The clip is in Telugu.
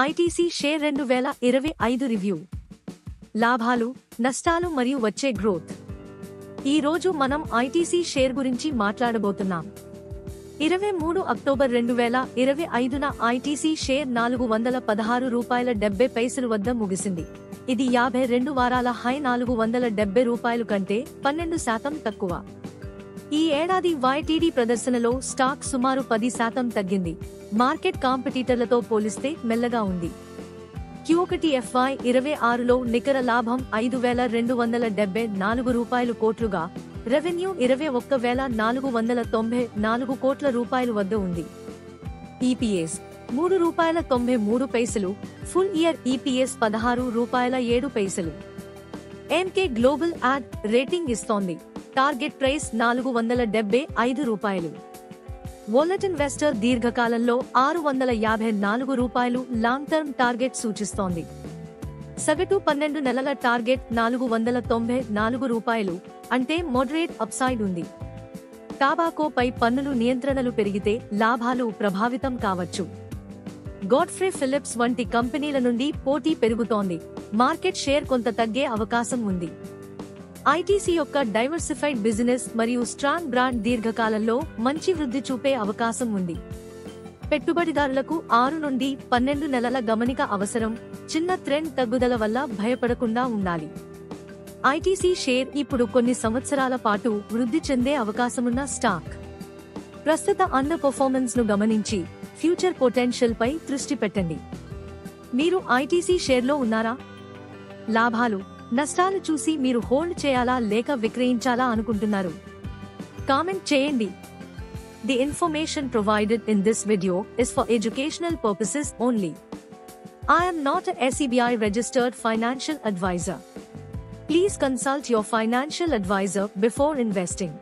ITC share 2025 review. లాభాలు, నష్టాలు మరియు వచ్చే గ్రోత్. ఈ రోజు మనం ఐటీసీ షేర్ గురించి మాట్లాడబోతున్నాం. 23 అక్టోబర్ 2025న ఐటీసీ షేర్ ₹416.70 వద్ద ముగిసింది. ఇది 52 వారాల హై ₹470 కంటే 12% తక్కువ. ఈ ఏడాది YTD ప్రదర్శనలో స్టాక్ సుమారు 10% తగ్గింది. మార్కెట్ కాంపిటీటర్లతో పోలిస్తే మెల్లగా ఉంది. Q1 FY26లో నికర లాభం ₹5,274 కోట్లుగా, రెవెన్యూ ₹21,494 కోట్ల వద్ద ఉంది. EPS ₹3.93, full year EPS ₹16.07. Emkay global add rating ఇస్తోంది. Target price ₹475. వాలెట్ ఇన్వెస్టర్ దీర్ఘకాలంలో ₹654 లాంగ్ టర్మ్ టార్గెట్ సూచిస్తోంది. సగటు 12 నెలల టార్గెట్ ₹494, అంటే మోడరేట్ అప్సైడ్ ఉంది. టాబాకోపై పన్నులు నియంత్రణలు పెరిగితే లాభాలు ప్రభావితం కావచ్చు. గాడ్ఫ్రే ఫిలిప్స్ వంటి కంపెనీల నుండి పోటీ పెరుగుతోంది. మార్కెట్ షేర్ కొంత తగ్గే అవకాశం ఉంది. ఐటీసీ యొక్క డైవర్సిఫైడ్ బిజినెస్ మరియు స్ట్రాంగ్ బ్రాండ్ దీర్ఘకాలంలో మంచి వృద్ధి చూపే అవకాశం ఉంది. పెట్టుబడిదారులకు 6 నుండి 12 నెలల గమనిక అవసరం. చిన్న ట్రెండ్ తగ్గుదల వల్ల భయపడకుండా ఉండాలి. ఐటీసీ షేర్ ఇప్పుడు కొన్ని సంవత్సరాల పాటు వృద్ధి చెందే అవకాశమున్న స్టాక్. ప్రస్తుత అండర్ పర్ఫార్మెన్స్ ను గమనించి ఫ్యూచర్ పొటెన్షియల్ పై దృష్టి పెట్టండి. మీరు ఐటీసీ షేర్లో ఉన్నారా? లాభాలు, నష్టాలు చూసి మీరు హోల్డ్ చేయాలా లేక విక్రయించాలా అనుకుంటున్నారు? కామెంట్ చేయండి. The information provided in this video is for educational purposes only. I am not a SEBI registered financial advisor. Please consult your financial advisor before investing.